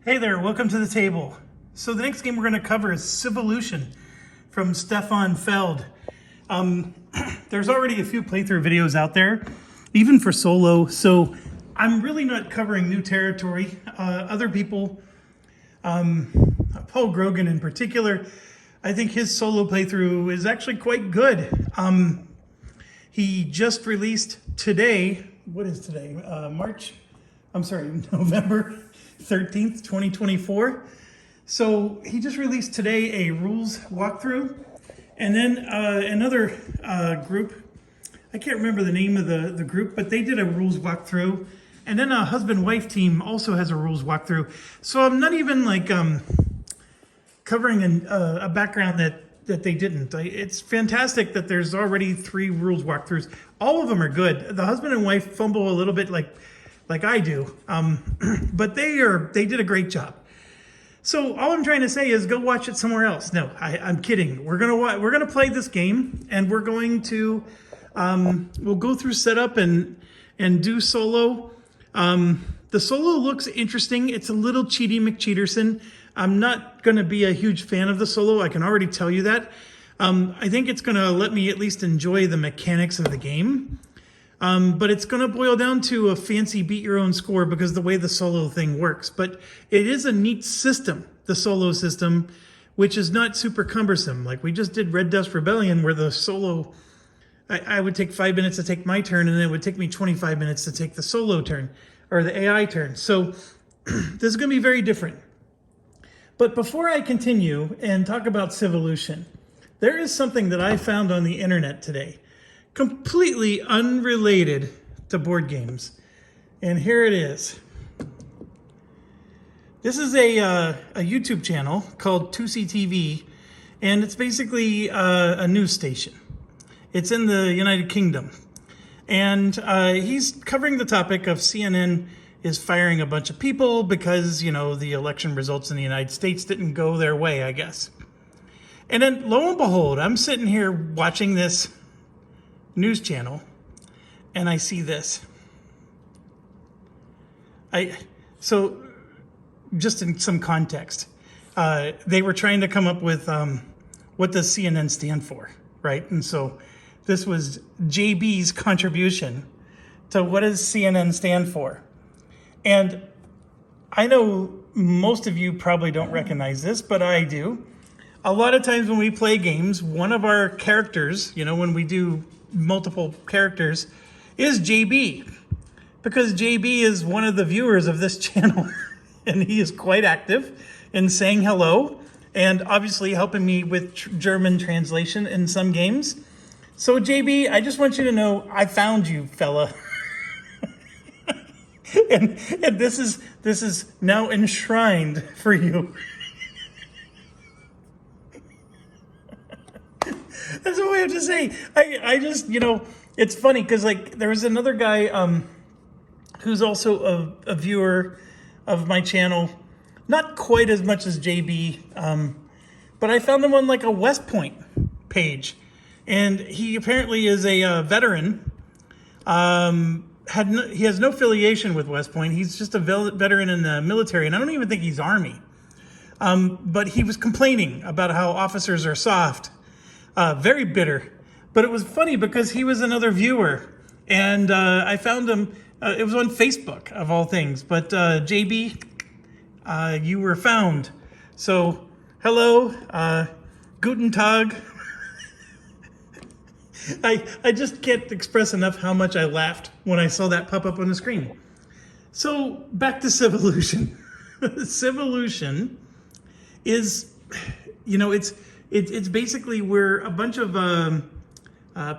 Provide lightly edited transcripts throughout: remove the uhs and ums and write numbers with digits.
Hey there, welcome to the table. So the next game we're going to cover is Civolution from Stefan Feld. There's already a few playthrough videos out there, even for solo, so I'm really not covering new territory. Other people, Paul Grogan in particular, I think his solo playthrough is actually quite good. He just released today, what is today? November 13th, 2024. So he just released today a rules walkthrough. And then another group, I can't remember the name of the group, but they did a rules walkthrough. And then a husband-wife team also has a rules walkthrough. So I'm not even like covering a background that they didn't. It's fantastic that there's already 3 rules walkthroughs. All of them are good. The husband and wife fumble a little bit like I do, but they did a great job. So all I'm trying to say is go watch it somewhere else. No, I'm kidding. We're gonna play this game, and we're going to we'll go through setup and do solo. The solo looks interesting. It's a little cheaty McCheaterson. I'm not going to be a huge fan of the solo. I can already tell you that. I think it's going to let me at least enjoy the mechanics of the game. But it's going to boil down to a fancy beat your own score because the way the solo thing works. But it is a neat system, the solo system, which is not super cumbersome. Like we just did Red Dust Rebellion where the solo, I would take 5 minutes to take my turn, and then it would take me 25 minutes to take the solo turn or the AI turn. So this is going to be very different. But before I continue and talk about Civolution, there is something that I found on the internet today, completely unrelated to board games. And here it is. This is a YouTube channel called 2CTV, and it's basically a news station. It's in the United Kingdom. And he's covering the topic of CNN is firing a bunch of people because, you know, the election results in the United States didn't go their way, I guess. And then lo and behold, I'm sitting here watching this news channel and I see this. So just in some context, they were trying to come up with what does CNN stand for, right? And so this was JB's contribution to what does CNN stand for. And I know most of you probably don't recognize this, but I do. A lot of times when we play games, one of our characters, you know, when we do multiple characters, is JB. Because JB is one of the viewers of this channel. And he is quite active in saying hello and obviously helping me with German translation in some games. So JB, I just want you to know I found you, fella. and this is now enshrined for you. That's all I have to say. I just, you know, it's funny because like there was another guy who's also a viewer of my channel, not quite as much as JB, but I found him on like a West Point page, and he apparently is a veteran. He has no affiliation with West Point. He's just a veteran in the military, and I don't even think he's Army. But he was complaining about how officers are soft. Very bitter. But it was funny because he was another viewer. And I found him, it was on Facebook of all things. But JB, you were found. So, hello, Guten Tag. I just can't express enough how much I laughed when I saw that pop up on the screen. So, back to Civolution. Civolution is, you know, it's basically we're a bunch of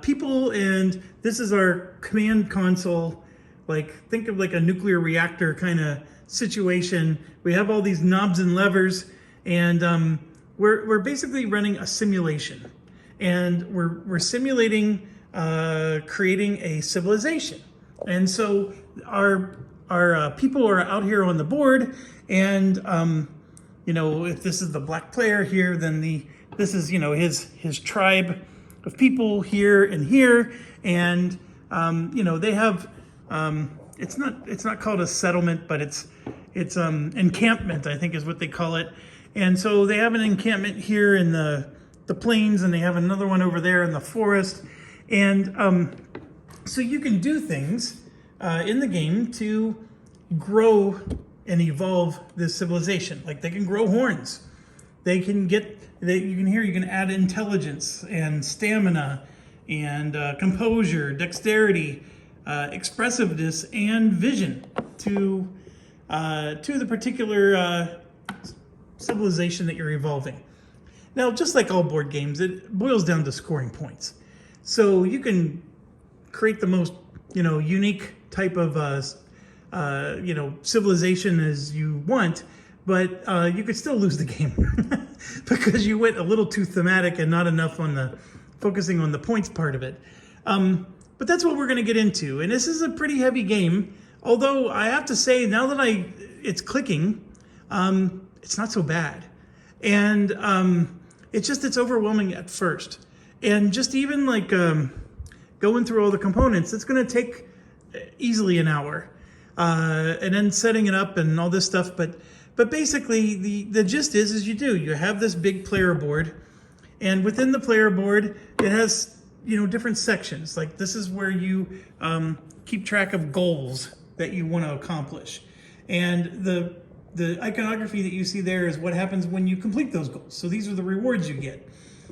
people, and this is our command console. Like, think of like a nuclear reactor kind of situation. We have all these knobs and levers, and we're basically running a simulation, and we're simulating creating a civilization. And so our people are out here on the board, and you know, if this is the black player here, then this is, you know, his tribe of people here and here, and you know, they have it's not called a settlement, but it's It's encampment, I think is what they call it. And so they have an encampment here in the plains, and they have another one over there in the forest. And so you can do things in the game to grow and evolve this civilization. Like they can grow horns. They can you can add intelligence and stamina and composure, dexterity, expressiveness, and vision to the particular civilization that you're evolving. Now, just like all board games, it boils down to scoring points. So you can create the most, unique type of, civilization as you want, but you could still lose the game because you went a little too thematic and not enough on focusing on the points part of it. But that's what we're going to get into. And this is a pretty heavy game. Although I have to say, now that it's clicking, it's not so bad. And it's overwhelming at first. And just even like going through all the components, it's going to take easily an hour. And then setting it up and all this stuff. But basically, the gist is you have this big player board. And within the player board, it has, different sections. Like this is where you keep track of goals that you want to accomplish. And the iconography that you see there is what happens when you complete those goals. So these are the rewards you get.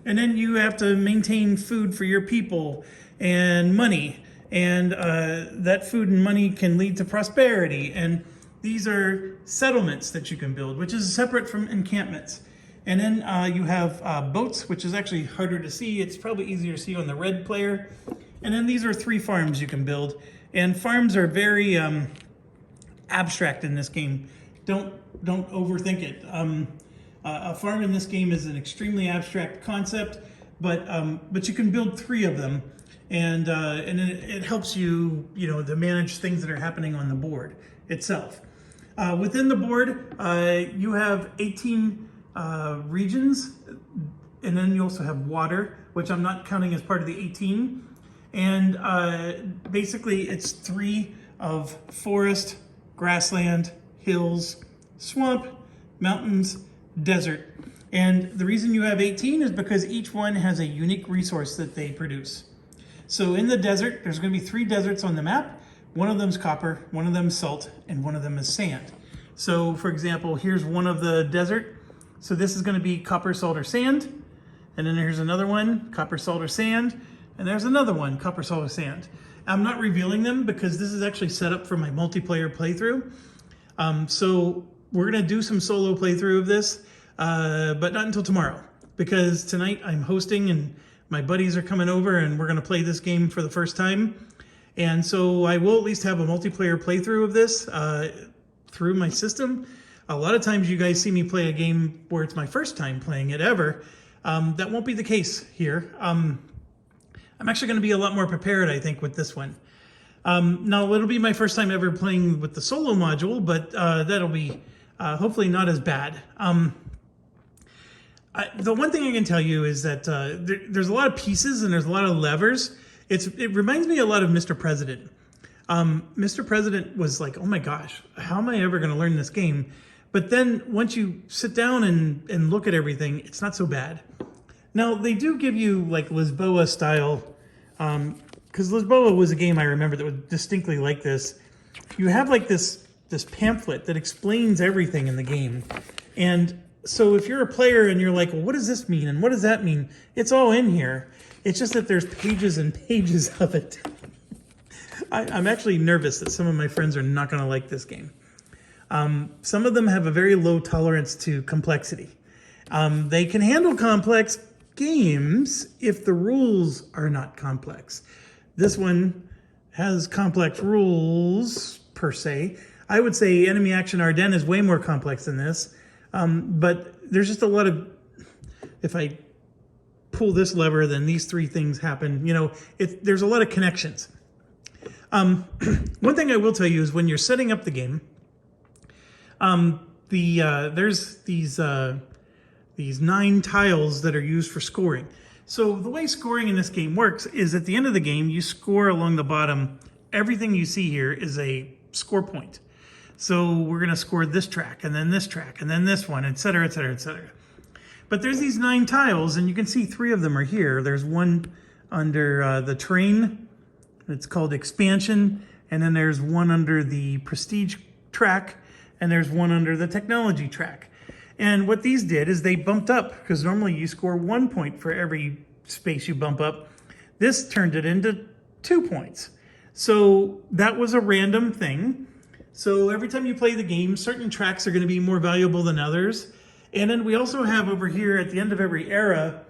And then you have to maintain food for your people and money. And that food and money can lead to prosperity. And these are settlements that you can build, which is separate from encampments. And then you have boats, which is actually harder to see. It's probably easier to see on the red player. And then these are 3 farms you can build. And farms are very abstract in this game. Don't overthink it. A farm in this game is an extremely abstract concept, but you can build 3 of them, and it helps you to manage things that are happening on the board itself. Within the board, you have 18 regions, and then you also have water, which I'm not counting as part of the 18. And basically, it's 3 of forest, grassland, hills, swamp, mountains, desert. And the reason you have 18 is because each one has a unique resource that they produce. So in the desert, there's going to be 3 deserts on the map. One of them is copper, one of them is salt, and one of them is sand. So for example, here's one of the desert. So this is going to be copper, salt, or sand. And then here's another one, copper, salt, or sand. And there's another one, copper, salt, or sand. I'm not revealing them because this is actually set up for my multiplayer playthrough. So we're going to do some solo playthrough of this, but not until tomorrow, because tonight I'm hosting and my buddies are coming over and we're going to play this game for the first time. And so I will at least have a multiplayer playthrough of this through my system. A lot of times you guys see me play a game where it's my first time playing it ever. That won't be the case here. I'm actually going to be a lot more prepared, I think, with this one. Now, it'll be my first time ever playing with the solo module, but that'll be hopefully not as bad. The one thing I can tell you is that there's a lot of pieces and there's a lot of levers. It reminds me a lot of Mr. President. Mr. President was like, oh my gosh, how am I ever going to learn this game? But then once you sit down and look at everything, it's not so bad. Now, they do give you like Lisboa style, because Lisboa was a game I remember that was distinctly like this. You have like this pamphlet that explains everything in the game. And so if you're a player and you're like, well, what does this mean? And what does that mean? It's all in here. It's just that there's pages and pages of it. I'm actually nervous that some of my friends are not going to like this game. Some of them have a very low tolerance to complexity. They can handle complex games if the rules are not complex. This one has complex rules, per se. I would say Enemy Action Ardennes is way more complex than this. But there's just a lot of, if I pull this lever, then these 3 things happen. There's a lot of connections. One thing I will tell you is when you're setting up the game, there's these 9 tiles that are used for scoring. So the way scoring in this game works is at the end of the game, you score along the bottom. Everything you see here is a score point. So we're going to score this track, and then this track, and then this one, et cetera, et cetera, et cetera. But there's these 9 tiles, and you can see 3 of them are here. There's one under the terrain. It's called expansion. And then there's one under the prestige track, and there's one under the technology track. And what these did is they bumped up, because normally you score 1 point for every space you bump up. This turned it into 2 points. So that was a random thing. So every time you play the game, certain tracks are going to be more valuable than others. And then we also have over here at the end of every era,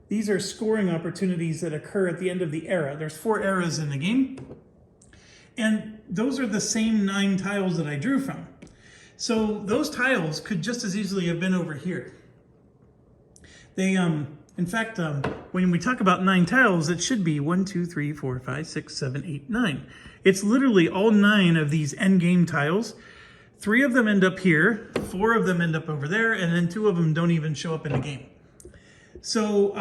these are scoring opportunities that occur at the end of the era. There's 4 eras in the game. And those are the same 9 tiles that I drew from. So those tiles could just as easily have been over here. They, in fact, when we talk about 9 tiles, it should be 1, 2, 3, 4, 5, 6, 7, 8, 9. It's literally all 9 of these endgame tiles. 3 of them end up here, 4 of them end up over there, and then 2 of them don't even show up in the game. So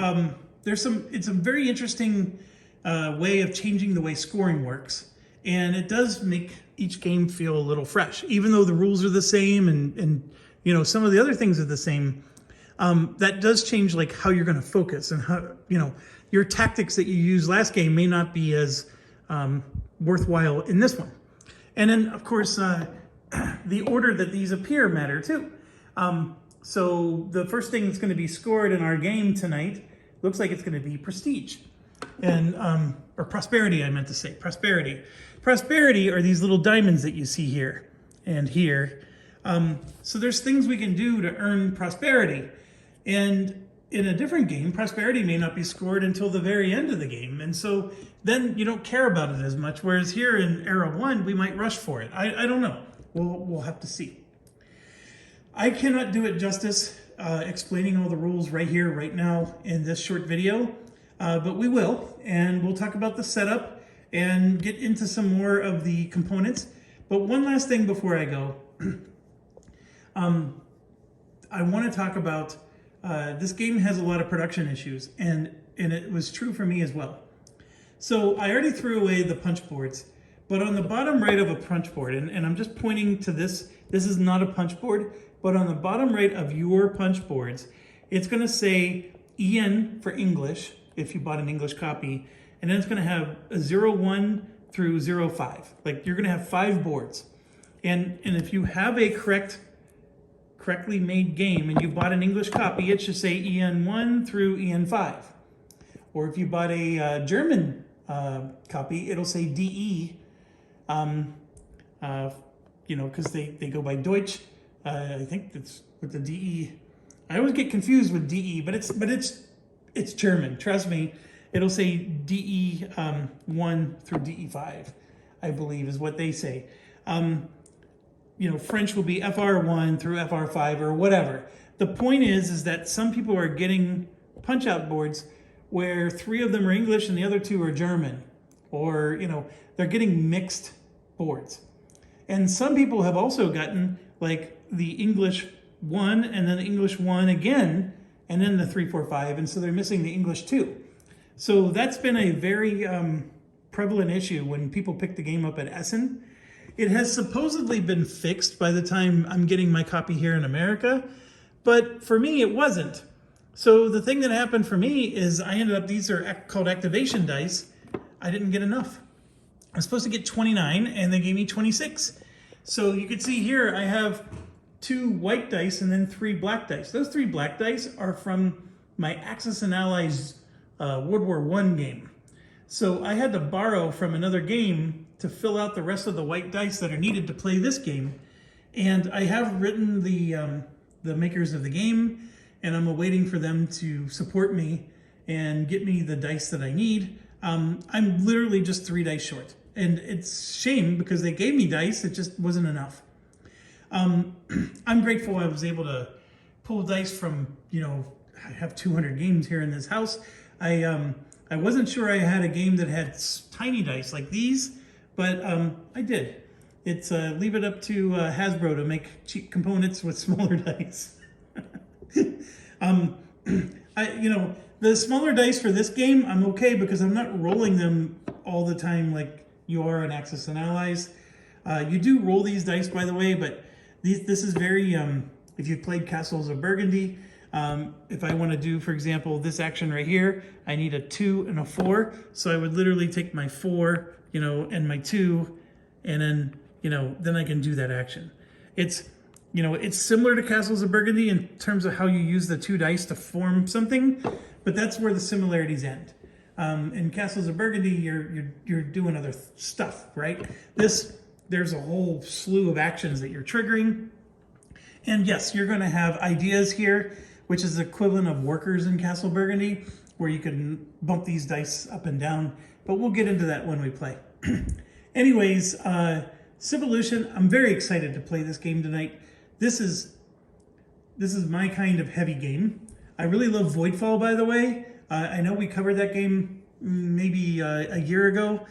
it's a very interesting way of changing the way scoring works. And it does make each game feel a little fresh, even though the rules are the same and you know, some of the other things are the same. That does change like how you're going to focus, and how, you know, your tactics that you used last game may not be as worthwhile in this one. And then of course, the order that these appear matter too. So the first thing that's going to be scored in our game tonight looks like it's going to be prestige, and or prosperity. I meant to say prosperity. Prosperity are these little diamonds that you see here and here. So there's things we can do to earn prosperity, and in a different game, prosperity may not be scored until the very end of the game, and so then you don't care about it as much. Whereas here in Era 1, we might rush for it. I don't know. We'll have to see. I cannot do it justice explaining all the rules right here, right now in this short video, but we will, and we'll talk about the setup and get into some more of the components. But one last thing before I go, I want to talk about this game has a lot of production issues, and it was true for me as well. So I already threw away the punch boards, but on the bottom right of a punch board, and I'm just pointing to this is not a punch board, but on the bottom right of your punch boards, it's going to say EN for English, if you bought an English copy, and then it's going to have a 01 through 05. Like, you're going to have 5 boards. And if you have a correctly made game and you bought an English copy, it should say EN1 through EN5. Or if you bought a German copy, it'll say DE, you know, because they go by Deutsch. I think that's with the DE. I always get confused with DE, but it's German. Trust me, it'll say DE 1 through DE 5, I believe is what they say. You know, French will be FR1 through FR5 or whatever. The point is that some people are getting punch-out boards where 3 of them are English and the other 2 are German, or, you know, they're getting mixed boards. And some people have also gotten like the English 1 and then the English 1 again, and then the 3, 4, 5, and so they're missing the English 2. So that's been a very prevalent issue when people pick the game up at Essen. It has supposedly been fixed by the time I'm getting my copy here in America, but for me it wasn't. So the thing that happened for me is I ended up, these are called activation dice. I didn't get enough. I was supposed to get 29 and they gave me 26. So you can see here I have 2 white dice and then 3 black dice. Those 3 black dice are from my Axis and Allies World War I game. So I had to borrow from another game to fill out the rest of the white dice that are needed to play this game. And I have written the makers of the game, and I'm awaiting for them to support me and get me the dice that I need. I'm literally just 3 dice short. And it's a shame because they gave me dice, it just wasn't enough. I'm grateful I was able to pull dice from, you know, I have 200 games here in this house. I wasn't sure I had a game that had tiny dice like these, but I did. It's leave it up to Hasbro to make cheap components with smaller dice. You know, the smaller dice for this game, I'm okay because I'm not rolling them all the time like you are in Axis and Allies. You do roll these dice, by the way, but this is very, if you've played Castles of Burgundy, if I want to do, for example, this action right here, I need a 2 and a 4. So I would literally take my 4, you know, and my 2, and then, you know, then I can do that action. It's, you know, it's similar to Castles of Burgundy in terms of how you use the 2 dice to form something, but that's where the similarities end. In Castles of Burgundy, you're doing other stuff, right? There's a whole slew of actions that you're triggering. And yes, you're going to have ideas here, which is the equivalent of workers in Castle Burgundy, where you can bump these dice up and down, but we'll get into that when we play. Anyways, Civolution, I'm very excited to play this game tonight. This is my kind of heavy game. I really love Voidfall, by the way. I know we covered that game maybe a year ago.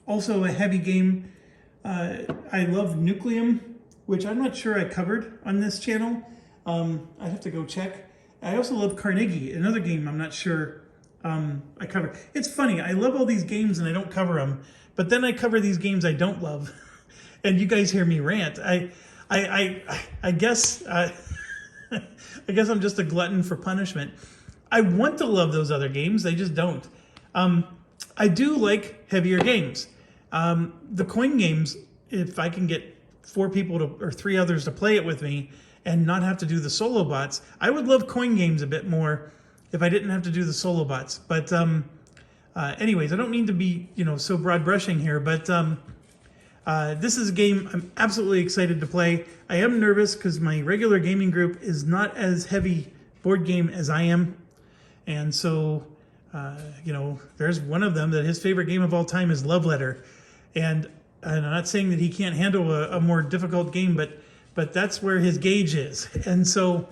Also a heavy game. I love Nucleum, which I'm not sure I covered on this channel. I'd have to go check. I also love Carnegie, another game I'm not sure I covered. It's funny, I love all these games and I don't cover them, but then I cover these games I don't love, and you guys hear me rant. I guess I guess I'm just a glutton for punishment. I want to love those other games, I just don't. I do like heavier games. The coin games, if I can get 4 people or 3 others to play it with me and not have to do the solo bots, I would love coin games a bit more if I didn't have to do the solo bots. But anyways, I don't mean to be, you know, so broad brushing here, but this is a game I'm absolutely excited to play. I am nervous because my regular gaming group is not as heavy board game as I am. And so, you know, there's one of them that his favorite game of all time is Love Letter. And I'm not saying that he can't handle a more difficult game, but that's where his gauge is. And so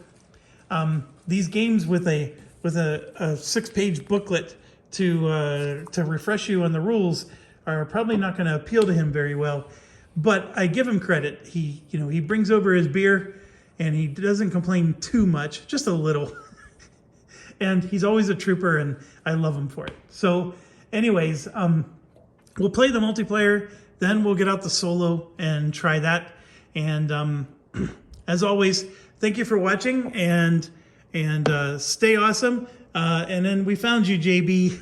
these games with a 6-page booklet to refresh you on the rules are probably not going to appeal to him very well. But I give him credit. He brings over his beer and he doesn't complain too much, just a little. And he's always a trooper, and I love him for it. So anyways, we'll play the multiplayer, then we'll get out the solo and try that. And as always, thank you for watching, and stay awesome. And then we found you, JB.